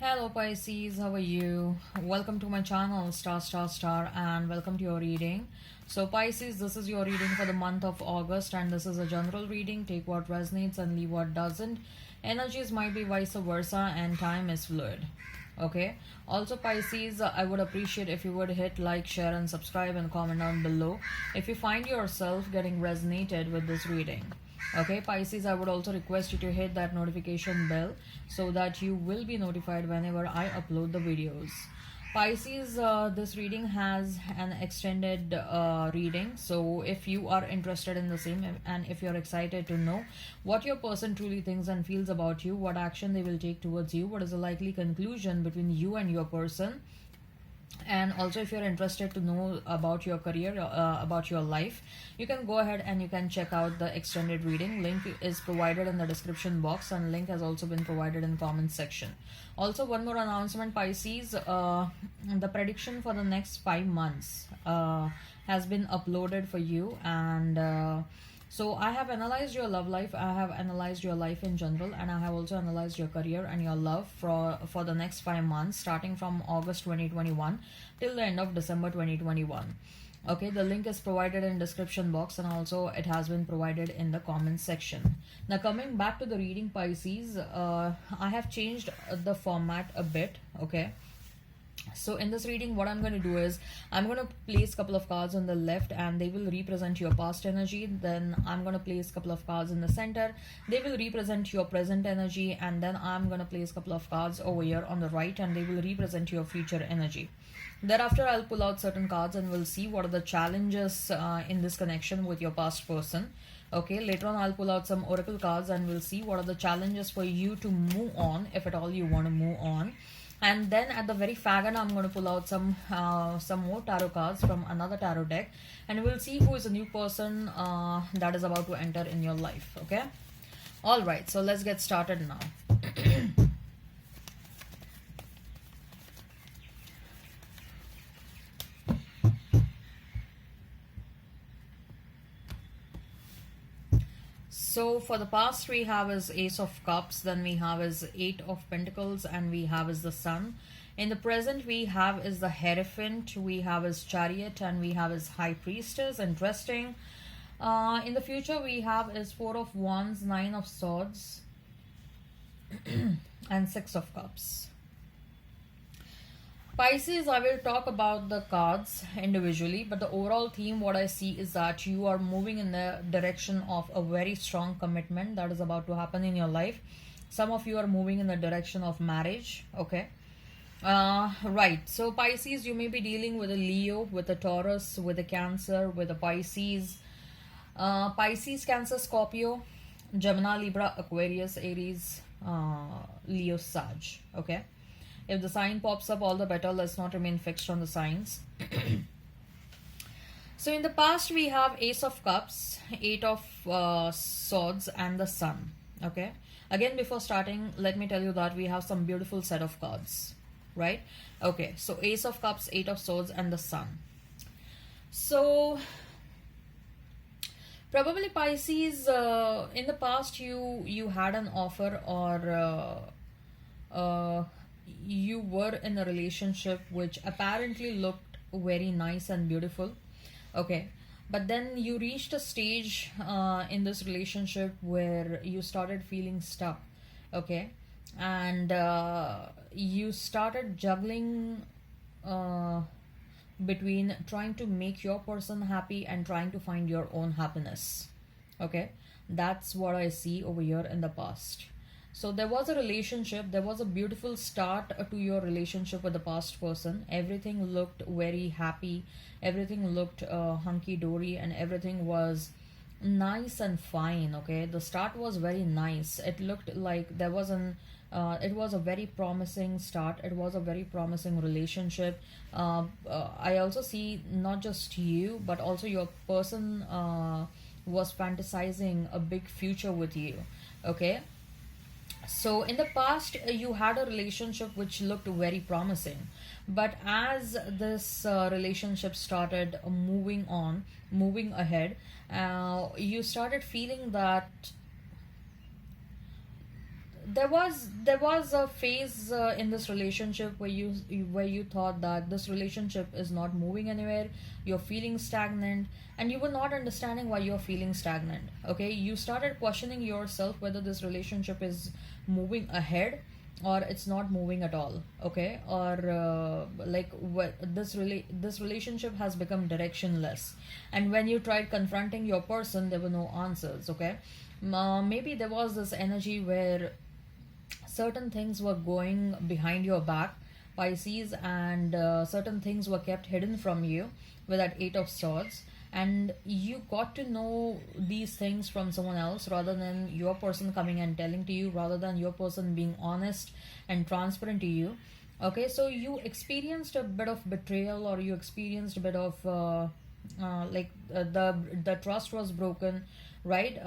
Hello Pisces, how are you? Welcome to my channel Star, and welcome to your reading. So Pisces, this is your reading for the month of August, and this is a general reading. Take what resonates and leave what doesn't. Energies might be vice versa and time is fluid. Okay. Also Pisces, I would appreciate if you would hit like, share and subscribe and comment down below if you find yourself getting resonated with this reading. Okay Pisces, I would also request you to hit that notification bell so that you will be notified whenever I upload the videos. Pisces, this reading has an extended reading, so if you are interested in the same and if you're excited to know what your person truly thinks and feels about you, what action they will take towards you, what is the likely conclusion between you and your person, and also if you're interested to know about your career, about your life, you can go ahead and you can check out the extended reading. Link is provided in the description box and link has also been provided in comment section. Also, one more announcement Pisces, the prediction for the next 5 months has been uploaded for you, and so I have analyzed your love life, I have analyzed your life in general, and I have also analyzed your career and your love for the next 5 months, starting from August 2021 till the end of December 2021. Okay, the link is provided in description box and also it has been provided in the comment section. Now coming back to the reading Pisces, I have changed the format a bit. Okay, so in this reading what I'm going to do is I'm going to place a couple of cards on the left and they will represent your past energy. Then I'm going to place a couple of cards in the center, they will represent your present energy, and then I'm going to place a couple of cards over here on the right and they will represent your future energy. Thereafter I'll pull out certain cards and we'll see what are the challenges in this connection with your past person. Okay, later on I'll pull out some oracle cards and we'll see what are the challenges for you to move on, if at all you want to move on. And then at the very fag end, I'm going to pull out some more tarot cards from another tarot deck, and we'll see who is a new person that is about to enter in your life. Okay, all right, so let's get started now. So for the past we have is Ace of Cups, then we have is Eight of Pentacles, and we have is the Sun. In the present we have is the Hierophant, we have is Chariot, and we have is High Priestess. Interesting. In the future we have is Four of Wands, Nine of Swords and Six of Cups. Pisces, I will talk about the cards individually, but the overall theme what I see is that you are moving in the direction of a very strong commitment that is about to happen in your life. Some of you are moving in the direction of marriage. Okay, right, so Pisces, you may be dealing with a Leo, with a Taurus, with a Cancer, with a Pisces, Pisces, Cancer, Scorpio, Gemini, Libra, Aquarius, Aries, Leo, Sag. Okay, if the sign pops up, all the better. Let's not remain fixed on the signs. So in the past we have Ace of Cups, Eight of Swords, and the Sun. Okay, again before starting, let me tell you that we have some beautiful set of cards, right? Okay, so Ace of Cups, Eight of Swords, and the Sun. So probably Pisces, in the past you had an offer, or you were in a relationship which apparently looked very nice and beautiful. Okay, but then you reached a stage in this relationship where you started feeling stuck. Okay, and you started juggling between trying to make your person happy and trying to find your own happiness. Okay, that's what I see over here in the past. So there was a relationship, there was a beautiful start to your relationship with the past person. Everything looked very happy, everything looked hunky-dory, and everything was nice and fine. Okay, the start was very nice. It looked like there was an it was a very promising start, it was a very promising relationship. I also see not just you but also your person was fantasizing a big future with you. Okay, so in the past you had a relationship which looked very promising, but as this relationship started moving on, moving ahead, you started feeling that there was a phase in this relationship where you thought that this relationship is not moving anywhere. You're feeling stagnant, and you were not understanding why you're feeling stagnant. Okay, you started questioning yourself whether this relationship is moving ahead or it's not moving at all. Okay, or like this relationship has become directionless, and when you tried confronting your person, there were no answers. Okay, maybe there was this energy where certain things were going behind your back, Pisces, and certain things were kept hidden from you with that Eight of Swords. And you got to know these things from someone else rather than your person coming and telling to you, rather than your person being honest and transparent to you. Okay, so you experienced a bit of betrayal, or you experienced a bit of the trust was broken, right?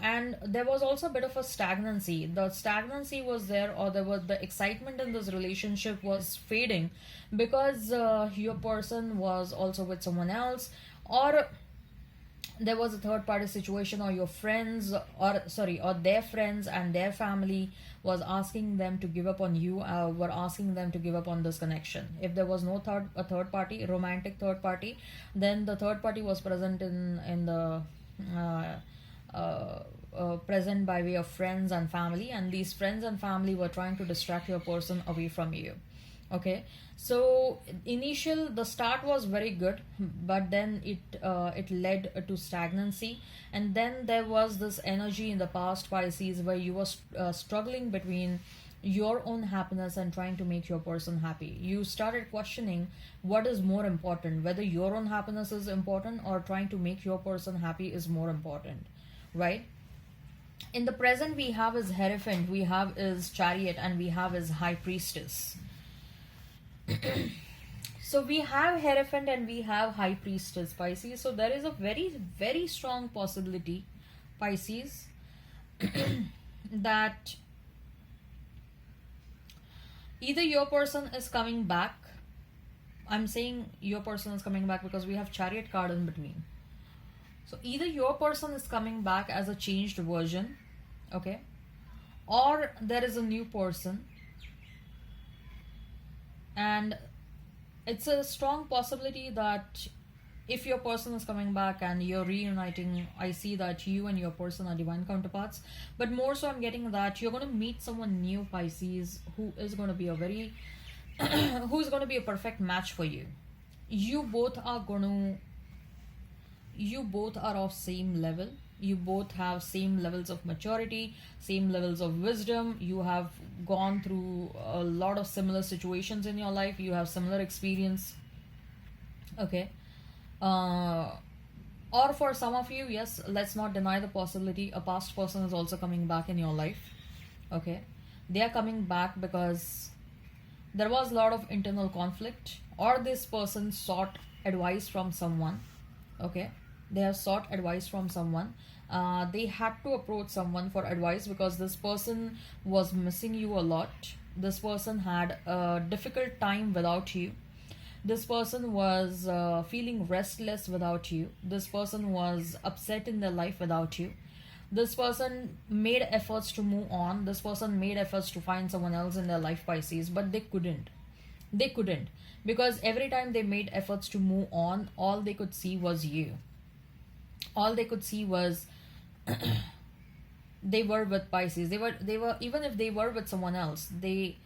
And there was also a bit of a stagnancy. The stagnancy was there, or there was the excitement in this relationship was fading because your person was also with someone else, or there was a third party situation, or your friends, or sorry, or their friends and their family was asking them to give up on you, were asking them to give up on this connection. If there was no third party, romantic third party, then the third party was present in the uh, present by way of friends and family, and these friends and family were trying to distract your person away from you. Okay, so the start was very good, but then it led to stagnancy. And then there was this energy in the past, Pisces, where you were struggling between your own happiness and trying to make your person happy. You started questioning what is more important, whether your own happiness is important or trying to make your person happy is more important, right? In the present, we have is Hierophant, we have is Chariot, and we have is High Priestess. So we have Hierophant and we have High Priestess, Pisces. So there is a very, very strong possibility, Pisces, that either your person is coming back. I'm saying your person is coming back because we have Chariot card in between. So either your person is coming back as a changed version, okay, or there is a new person. And it's a strong possibility that if your person is coming back and you're reuniting, I see that you and your person are divine counterparts. But more so, I'm getting that you're going to meet someone new, Pisces, who is going to be a very who's going to be a perfect match for you. You both are going to you both are of same level. You both have same levels of maturity, same levels of wisdom. You have gone through a lot of similar situations in your life. You have similar experience. Okay, or for some of you, yes, let's not deny the possibility a past person is also coming back in your life. Okay, they are coming back because there was a lot of internal conflict, or this person sought advice from someone. Okay, they have sought advice from someone. They had to approach someone for advice because this person was missing you a lot. This person had a difficult time without you. This person was feeling restless without you. This person was upset in their life without you. This person made efforts to move on. This person made efforts to find someone else in their life, Pisces, but they couldn't. They couldn't, because every time they made efforts to move on, all they could see was you. All they could see was they were with Pisces. They were even if they were with someone else, they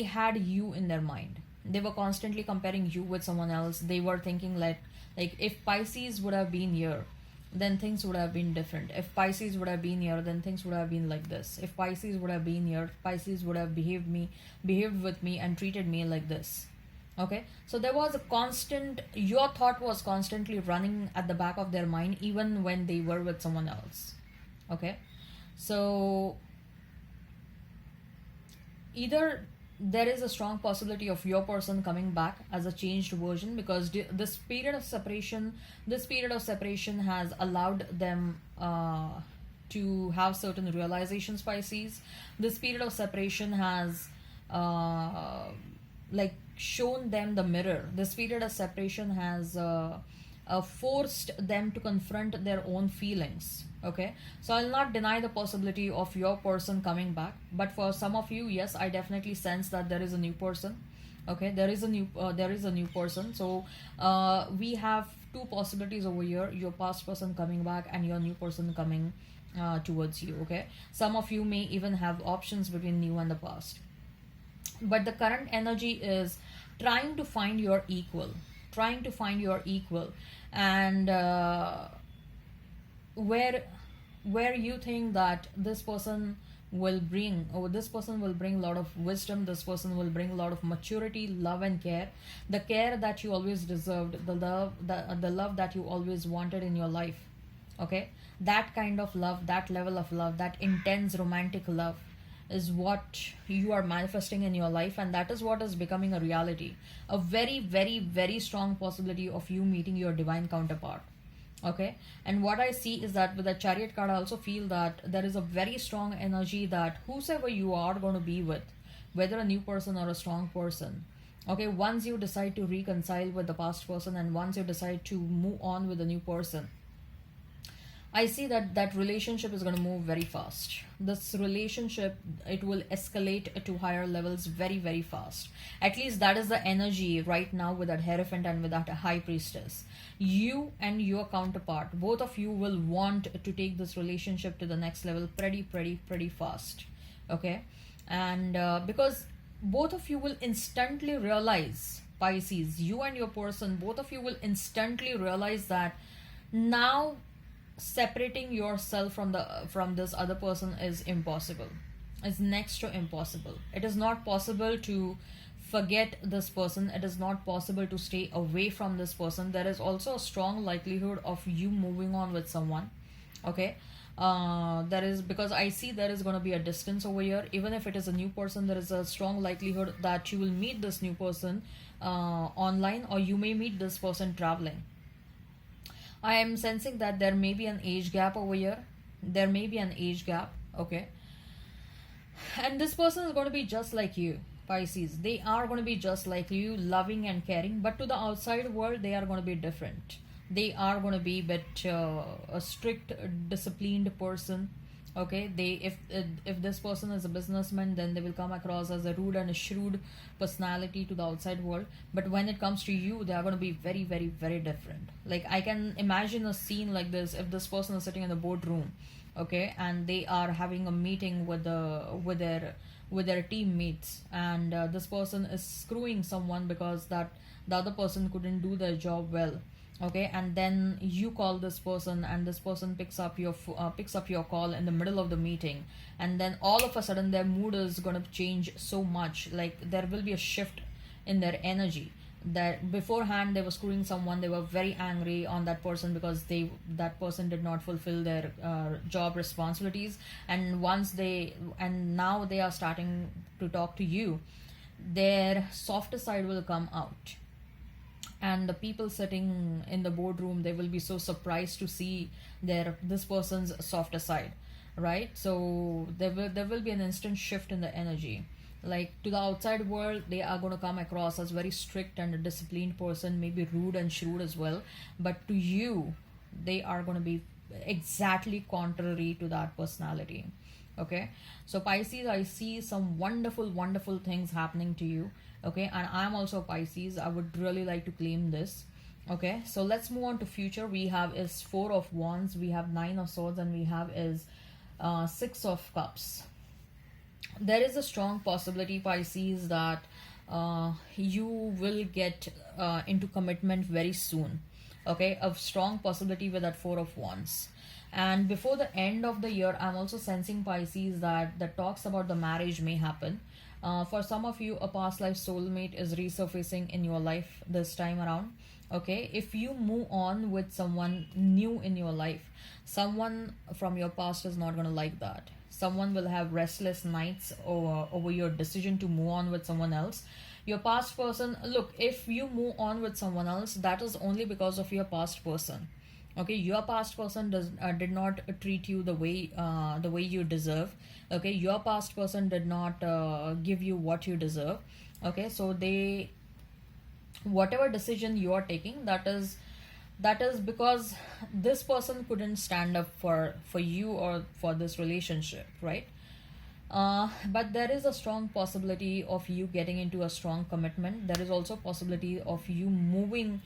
had you in their mind. They were constantly comparing you with someone else. They were thinking like if Pisces would have been here, then things would have been different. If Pisces would have been here, then things would have been like this. If Pisces would have been here, Pisces would have behaved with me and treated me like this. Okay, so there was a constant, your thought was constantly running at the back of their mind even when they were with someone else. Okay, so either there is a strong possibility of your person coming back as a changed version, because this period of separation has allowed them to have certain realizations, Pisces. This period of separation has like shown them the mirror. This period of separation has forced them to confront their own feelings. Okay, so I'll not deny the possibility of your person coming back, but for some of you, yes, I definitely sense that there is a new person. Okay, there is a new person. So we have two possibilities over here: your past person coming back and your new person coming towards you. Okay, some of you may even have options between new and the past, but the current energy is trying to find your equal, trying to find your equal, and where you think that this person will bring, or this person will bring a lot of wisdom, this person will bring a lot of maturity, love and care, the care that you always deserved, the love that you always wanted in your life. Okay, that kind of love, that level of love, that intense romantic love is what you are manifesting in your life, and that is what is becoming a reality. A very, very, very strong possibility of you meeting your divine counterpart. Okay, and what I see is that with the Chariot card, I also feel that there is a very strong energy that whosoever you are going to be with, whether a new person or a strong person, okay, once you decide to reconcile with the past person and once you decide to move on with a new person, I see that that relationship is going to move very fast. This relationship, it will escalate to higher levels very, very fast. At least that is the energy right now with that Hierophant and with that High Priestess. You and your counterpart, both of you will want to take this relationship to the next level pretty, pretty, pretty fast. Okay, and because both of you will instantly realize, Pisces, you and your person, both of you will instantly realize that now separating yourself from this other person is impossible. It's next to impossible. It is not possible to forget this person, it is not possible to stay away from this person. There is also a strong likelihood of you moving on with someone. Okay, there is, because I see there is going to be a distance over here. Even if it is a new person, there is a strong likelihood that you will meet this new person online, or you may meet this person traveling. I am sensing that there may be an age gap over here. There may be an age gap. Okay. And this person is going to be just like you, Pisces. They are going to be just like you, loving and caring. But to the outside world, they are going to be different. They are going to be a strict, disciplined person. Okay, they, if this person is a businessman, then they will come across as a rude and a shrewd personality to the outside world. But when it comes to you, they are going to be very, very, very different. Like, I can imagine a scene like this: if this person is sitting in the boardroom, okay, and they are having a meeting with their teammates, and this person is screwing someone because that the other person couldn't do their job well. Okay, and then you call this person, and this person picks up your call in the middle of the meeting, and then all of a sudden their mood is going to change so much. Like, there will be a shift in their energy. That beforehand they were screwing someone, they were very angry on that person because that person did not fulfill their job responsibilities, and now they are starting to talk to you, their softer side will come out. And the people sitting in the boardroom, they will be so surprised to see this person's softer side, right? So there will be an instant shift in the energy. Like, to the outside world, they are going to come across as very strict and a disciplined person, maybe rude and shrewd as well. But to you, they are going to be exactly contrary to that personality. Okay, so Pisces, I see some wonderful, wonderful things happening to you. Okay, and I'm also Pisces. I would really like to claim this. Okay, so let's move on to future. We have is Four of Wands, we have Nine of Swords, and we have is Six of Cups. There is a strong possibility, Pisces, that you will get into commitment very soon. Okay, a strong possibility with that Four of Wands. And before the end of the year, I'm also sensing, Pisces, that the talks about the marriage may happen. For some of you, a past life soulmate is resurfacing in your life this time around. Okay, if you move on with someone new in your life, someone from your past is not going to like that. Someone will have restless nights over your decision to move on with someone else. Your past person, look, if you move on with someone else, that is only because of your past person. Okay, your past person did not treat you the way you deserve. Okay, your past person did not give you what you deserve. Okay, so whatever decision you are taking, that is That is because this person couldn't stand up for you or for this relationship, right? But there is a strong possibility of you getting into a strong commitment. There is also possibility of you moving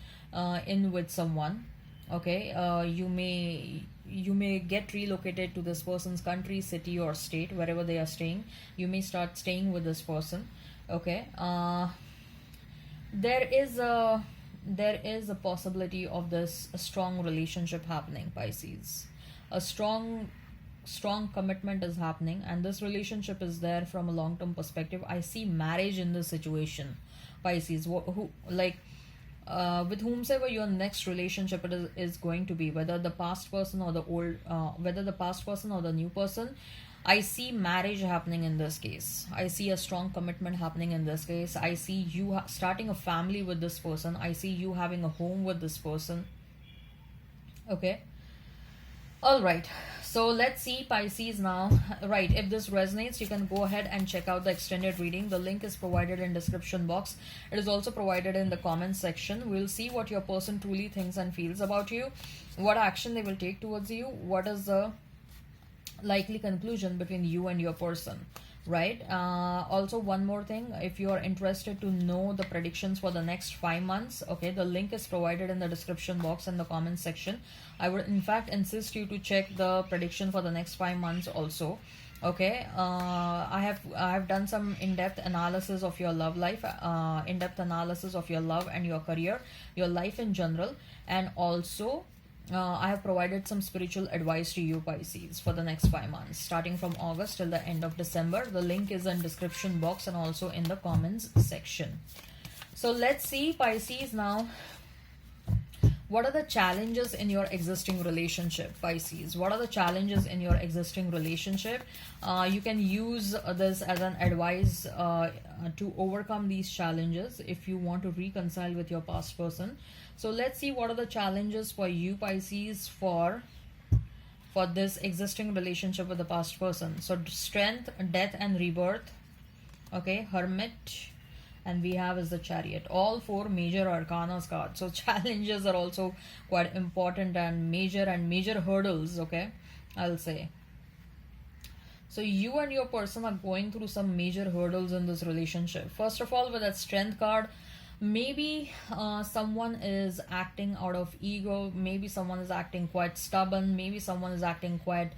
in with someone. Okay, you may get relocated to this person's country, city, or state, wherever they are staying. You may start staying with this person. Okay, there is a possibility of this strong relationship happening, Pisces. A strong commitment is happening, and this relationship is there from a long term perspective. I see marriage in this situation, Pisces. Who like with whomsoever your next relationship is going to be, whether the past person or the old whether the past person or the new person, I see marriage happening in this case. I see a strong commitment happening in this case. I see you starting a family with this person. I see you having a home with this person. Okay. All right. So let's see, Pisces, now. Right. If this resonates, you can go ahead and check out the extended reading. The link is provided in description box. It is also provided in the comments section. We'll see what your person truly thinks and feels about you, what action they will take towards you, what is the likely conclusion between you and your person, right? Also, one more thing, if you are interested to know the predictions for the next 5 months, okay, the link is provided in the description box and the comment section. I would in fact insist you to check the prediction for the next 5 months also. Okay, I have done some in-depth analysis of your love life, in-depth analysis of your love and your career, your life in general, and also I have provided some spiritual advice to you, Pisces, for the next 5 months, starting from August till the end of December. The link is in description box and also in the comments section. So let's see, Pisces, now. What are the challenges in your existing relationship, Pisces? What are the challenges in your existing relationship? You can use this as an advice to overcome these challenges if you want to reconcile with your past person. So let's see what are the challenges for you, Pisces, for this existing relationship with the past person. So strength, death, and rebirth. Okay, Hermit. And we have is the Chariot. All four major arcanas cards. So challenges are also quite important and major hurdles, okay, I'll say. So you and your person are going through some major hurdles in this relationship. First of all, with that Strength card, maybe someone is acting out of ego. Maybe someone is acting quite stubborn. Maybe someone is acting quite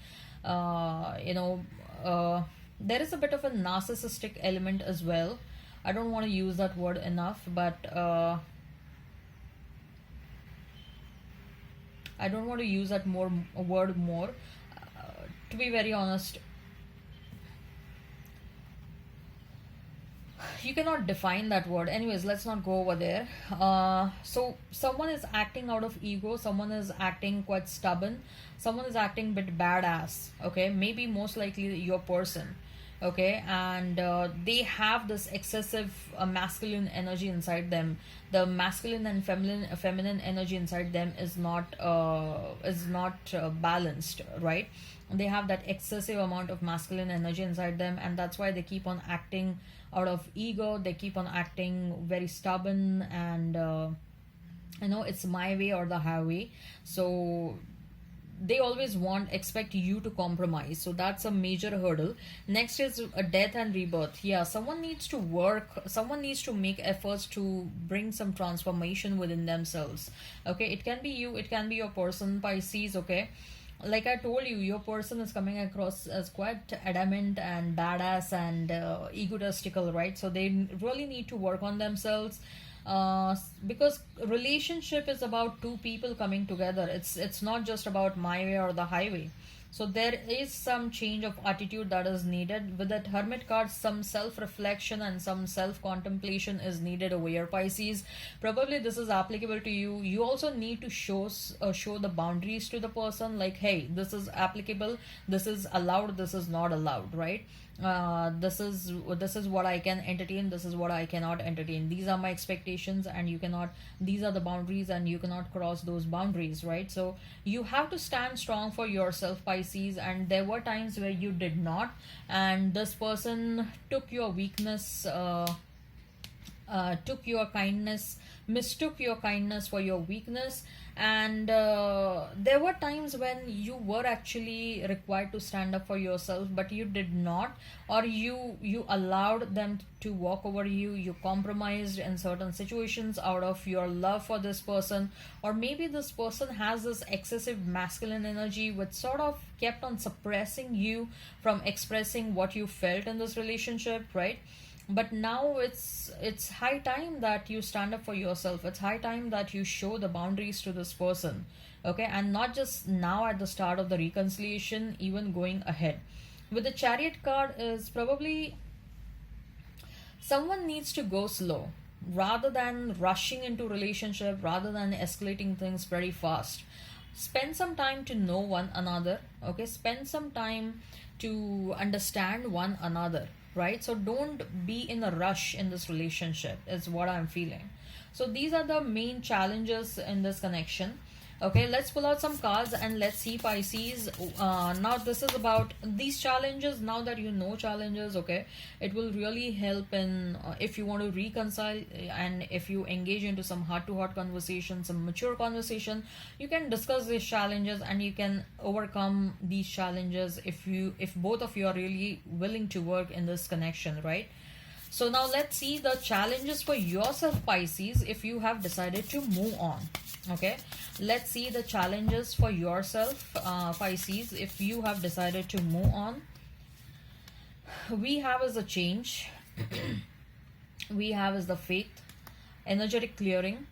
there is a bit of a narcissistic element as well. I don't want to use that word enough, but I don't want to use that word more. To be very honest, you cannot define that word. Anyways, let's not go over there. So someone is acting out of ego. Someone is acting quite stubborn. Someone is acting a bit badass. Okay, maybe most likely your person. Okay, and they have this excessive masculine energy inside them. The masculine and feminine energy inside them is not balanced, right? They have that excessive amount of masculine energy inside them, and that's why they keep on acting out of ego. They keep on acting very stubborn, and it's my way or the highway. So they always expect you to compromise. So that's a major hurdle. Next is a death and rebirth. Yeah, someone needs to work, someone needs to make efforts to bring some transformation within themselves. Okay, it can be you, it can be your person, Pisces. Okay, like I told you, your person is coming across as quite adamant and badass and egotistical, right? So they really need to work on themselves, because relationship is about two people coming together. It's not just about my way or the highway. So there is some change of attitude that is needed. With that Hermit card, some self-reflection and some self-contemplation is needed over here, Pisces. Probably this is applicable to you. You also need to show the boundaries to the person, like, hey, this is applicable, this is allowed, this is not allowed, right? This is what I can entertain, this is what I cannot entertain. These are my expectations, and you cannot, these are the boundaries, and you cannot cross those boundaries, right? So you have to stand strong for yourself, Pisces, and there were times where you did not, and this person took your weakness took your kindness, mistook your kindness for your weakness. And there were times when you were actually required to stand up for yourself, but you did not, or you allowed them to walk over you. You compromised in certain situations out of your love for this person, or maybe this person has this excessive masculine energy which sort of kept on suppressing you from expressing what you felt in this relationship, right? But now it's high time that you stand up for yourself. It's high time that you show the boundaries to this person, okay? And not just now at the start of the reconciliation, even going ahead. With the Chariot card is probably someone needs to go slow rather than rushing into relationship, rather than escalating things very fast. Spend some time to know one another, okay? Spend some time to understand one another, right? So don't be in a rush in this relationship is what I'm feeling. So these are the main challenges in this connection. Okay, let's pull out some cards and let's see, Pisces. Now this is about these challenges. Now that you know challenges, okay, it will really help in if you want to reconcile, and if you engage into some heart-to-heart conversation, some mature conversation, you can discuss these challenges and you can overcome these challenges if both of you are really willing to work in this connection, right? So now let's see the challenges for yourself, Pisces, if you have decided to move on. Okay, let's see the challenges for yourself, Pisces, if you have decided to move on. We have is a change. We have is the faith, energetic clearing,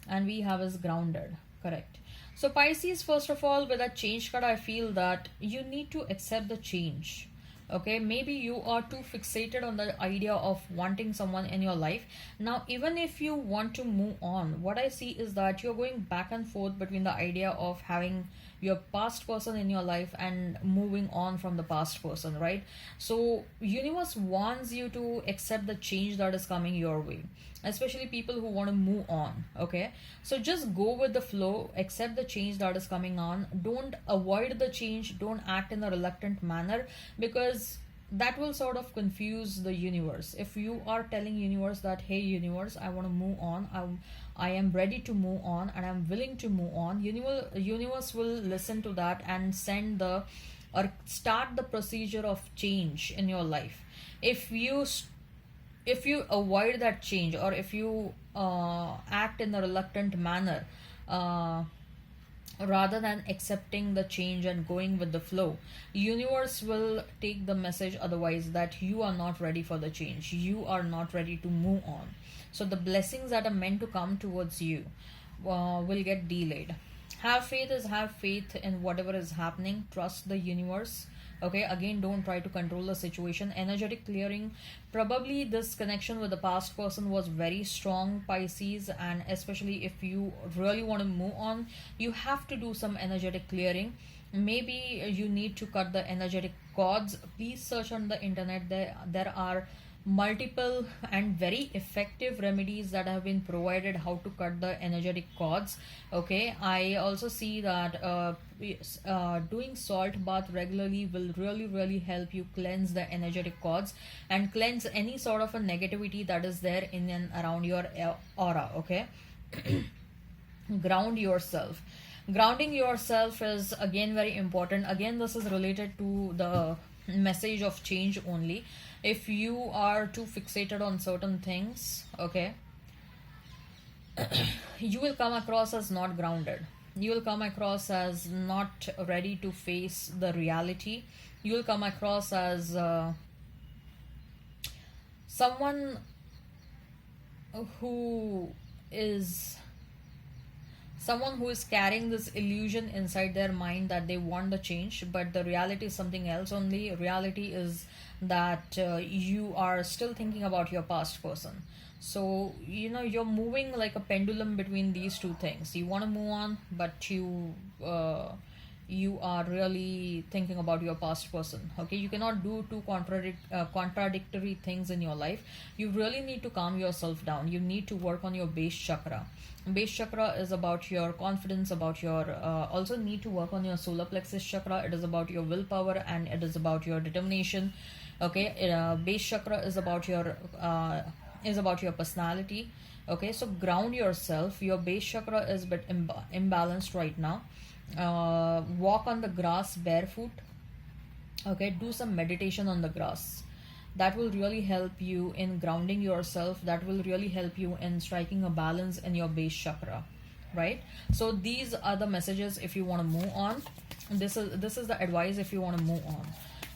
and we have is grounded. Correct. So Pisces, first of all, with that change card, I feel that you need to accept the change. Okay, maybe you are too fixated on the idea of wanting someone in your life. Now, even if you want to move on, what I see is that you're going back and forth between the idea of having your past person in your life and moving on from the past person, right? So universe wants you to accept the change that is coming your way, especially people who want to move on. Okay, so just go with the flow, accept the change that is coming on. Don't avoid the change, don't act in a reluctant manner, because that will sort of confuse the universe. If you are telling universe that, hey universe, I want to move on, I am ready to move on and I'm willing to move on, universe will listen to that and send the or start the procedure of change in your life. If you avoid that change, or if you act in a reluctant manner, uh, rather than accepting the change and going with the flow, universe will take the message otherwise, that you are not ready for the change, you are not ready to move on. So the blessings that are meant to come towards you will get delayed. Have faith in whatever is happening, trust the universe. Okay, again, don't try to control the situation. Energetic clearing, probably this connection with the past person was very strong, Pisces, and especially if you really want to move on, you have to do some energetic clearing. Maybe you need to cut the energetic cords. Please search on the internet. There are multiple and very effective remedies that have been provided how to cut the energetic cords. Okay, I also see that doing salt bath regularly will really help you cleanse the energetic cords and cleanse any sort of a negativity that is there in and around your aura. Okay. Ground yourself. Grounding yourself is again very important. Again, this is related to the message of change only. If you are too fixated on certain things, okay, you will come across as not grounded. You will come across as not ready to face the reality. You will come across as someone who is carrying this illusion inside their mind that they want the change, but the reality is something else only. Reality is that you are still thinking about your past person. So you're moving like a pendulum between these two things. You want to move on, but you are really thinking about your past person. Okay, you cannot do two contradictory things in your life. You really need to calm yourself down. You need to work on your base chakra. Base chakra is about your confidence, about your also need to work on your solar plexus chakra. It is about your willpower and it is about your determination. Okay, base chakra is about your personality. Okay, so ground yourself. Your base chakra is a bit imbalanced right now. Walk on the grass barefoot. Okay, do some meditation on the grass. That will really help you in grounding yourself. That will really help you in striking a balance in your base chakra, right? So these are the messages if you want to move on. This is the advice if you want to move on.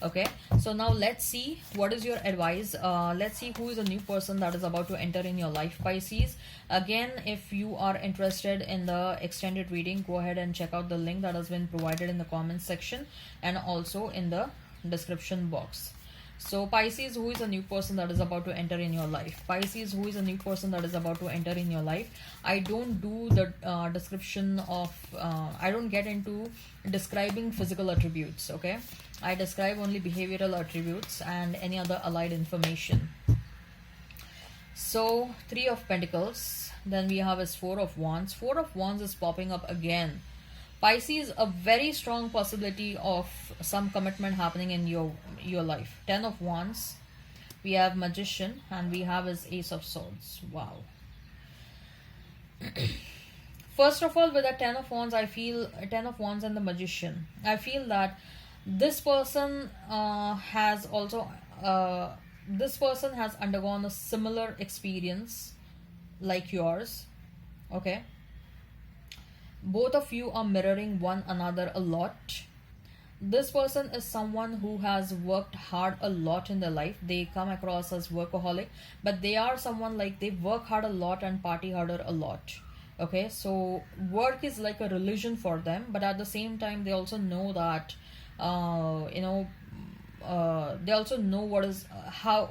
Okay, so now let's see what is your advice. Let's see who is a new person that is about to enter in your life, Pisces. Again, if you are interested in the extended reading, go ahead and check out the link that has been provided in the comments section and also in the description box. So Pisces, who is a new person that is about to enter in your life? Pisces, who is a new person that is about to enter in your life? I don't do the description of, I don't get into describing physical attributes, okay? I describe only behavioral attributes and any other allied information. So, Three of Pentacles, then we have is Four of Wands. Four of Wands is popping up again. Pisces, a very strong possibility of some commitment happening in your life. Ten of Wands, we have Magician, and we have his Ace of Swords. Wow. First of all, with the Ten of Wands, I feel Ten of Wands and the Magician. I feel that this person has also this person has undergone a similar experience like yours. Okay, both of you are mirroring one another a lot. This person is someone who has worked hard a lot in their life. They come across as workaholic, but they are someone like they work hard a lot and party harder a lot. Okay, so work is like a religion for them, but at the same time they also know that they also know what is how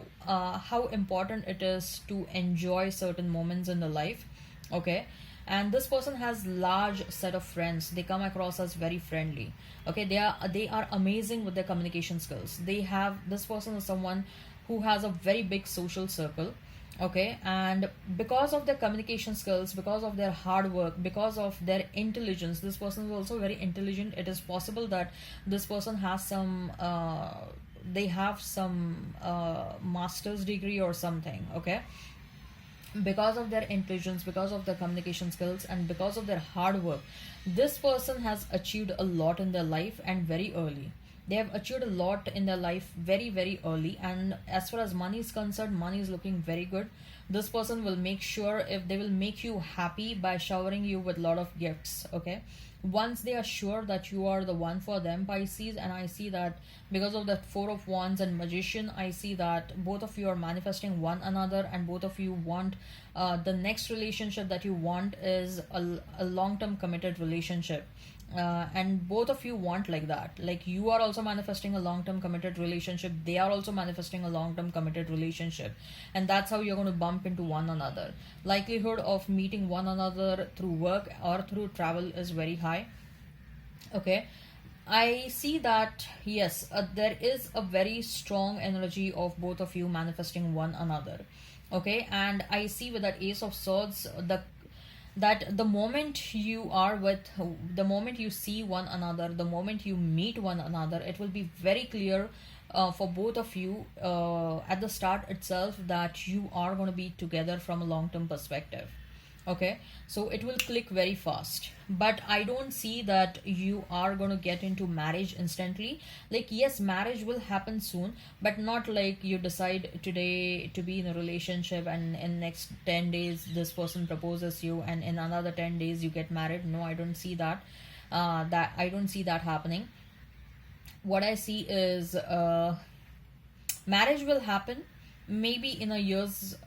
important it is to enjoy certain moments in the life. Okay, and this person has large set of friends. They come across as very friendly. Okay, they are amazing with their communication skills. This person is someone who has a very big social circle. Okay, and because of their communication skills, because of their hard work, because of their intelligence, this person is also very intelligent. It is possible that this person has some they have some master's degree or something. Okay, because of their intelligence, because of their communication skills, and because of their hard work, this person has achieved a lot in their life and very early. They have achieved a lot in their life very early, and as far as money is concerned, money is looking very good. This person will make sure if they will make you happy by showering you with a lot of gifts. Okay, once they are sure that you are the one for them, Pisces, and I see that because of that Four of Wands and Magician, I see that both of you are manifesting one another, and both of you want the next relationship that you want is a long-term committed relationship. And both of you want like that, like you are also manifesting a long-term committed relationship, they are also manifesting a long-term committed relationship, and that's how you're going to bump into one another. Likelihood of meeting one another through work or through travel is very high. Okay, I see that yes, there is a very strong energy of both of you manifesting one another. Okay, and I see with that Ace of Swords, the moment the moment you see one another, the moment you meet one another, it will be very clear for both of you at the start itself that you are going to be together from a long-term perspective. Okay, so it will click very fast, but I don't see that you are going to get into marriage instantly. Like yes, marriage will happen soon, but not like you decide today to be in a relationship and in next 10 days this person proposes you and in another 10 days you get married. No, I don't see that. I don't see that happening. What I see is marriage will happen maybe in a year's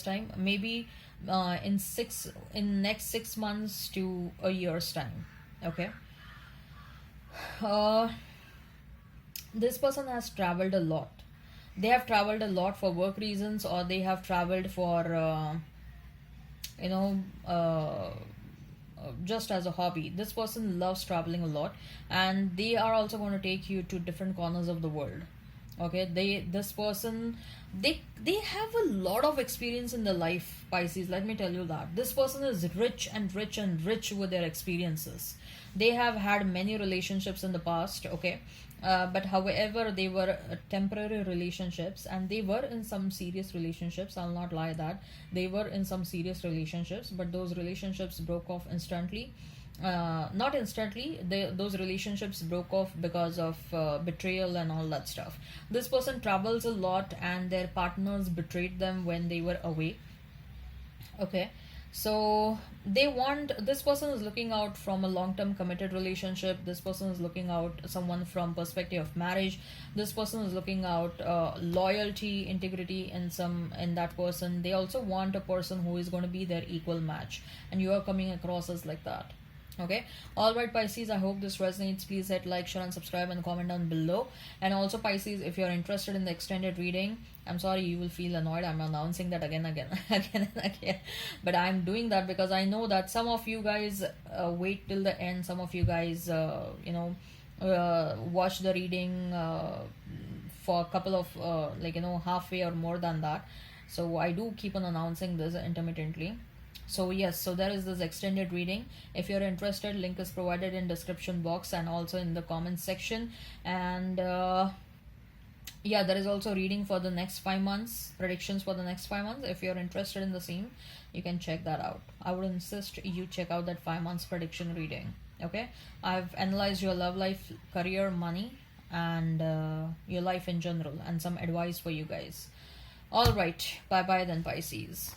time, maybe in next 6 months to a year's time. Okay, this person has traveled a lot. They have traveled a lot for work reasons, or they have traveled for you know uh, just as a hobby. This person loves traveling a lot, and they are also going to take you to different corners of the world. Okay, this person, they have a lot of experience in their life, Pisces. Let me tell you that this person is rich and rich and rich with their experiences. They have had many relationships in the past. Okay, but however, they were temporary relationships, and they were in some serious relationships. I'll not lie that they were in some serious relationships, but those relationships broke off instantly. Not instantly, those relationships broke off because of betrayal and all that stuff. This person travels a lot, and their partners betrayed them when they were away. Okay, so this person is looking out from a long-term committed relationship. This person is looking out someone from perspective of marriage. This person is looking out loyalty, integrity in that person. They also want a person who is going to be their equal match, and you are coming across as like that. Okay, all right, Pisces, I hope this resonates. Please hit like, share, and subscribe, and comment down below. And also, Pisces, if you're interested in the extended reading, I'm sorry, you will feel annoyed. I'm announcing that again, again, and again. But I'm doing that because I know that some of you guys wait till the end. Some of you guys, watch the reading for a couple of halfway or more than that. So I do keep on announcing this intermittently. So yes, so there is this extended reading. If you're interested, link is provided in description box and also in the comment section. And yeah, there is also reading for the next 5 months, predictions for the next 5 months. If you're interested in the same, you can check that out. I would insist you check out that 5 months prediction reading. Okay, I've analyzed your love life, career, money, and your life in general, and some advice for you guys. All right, bye bye then, Pisces.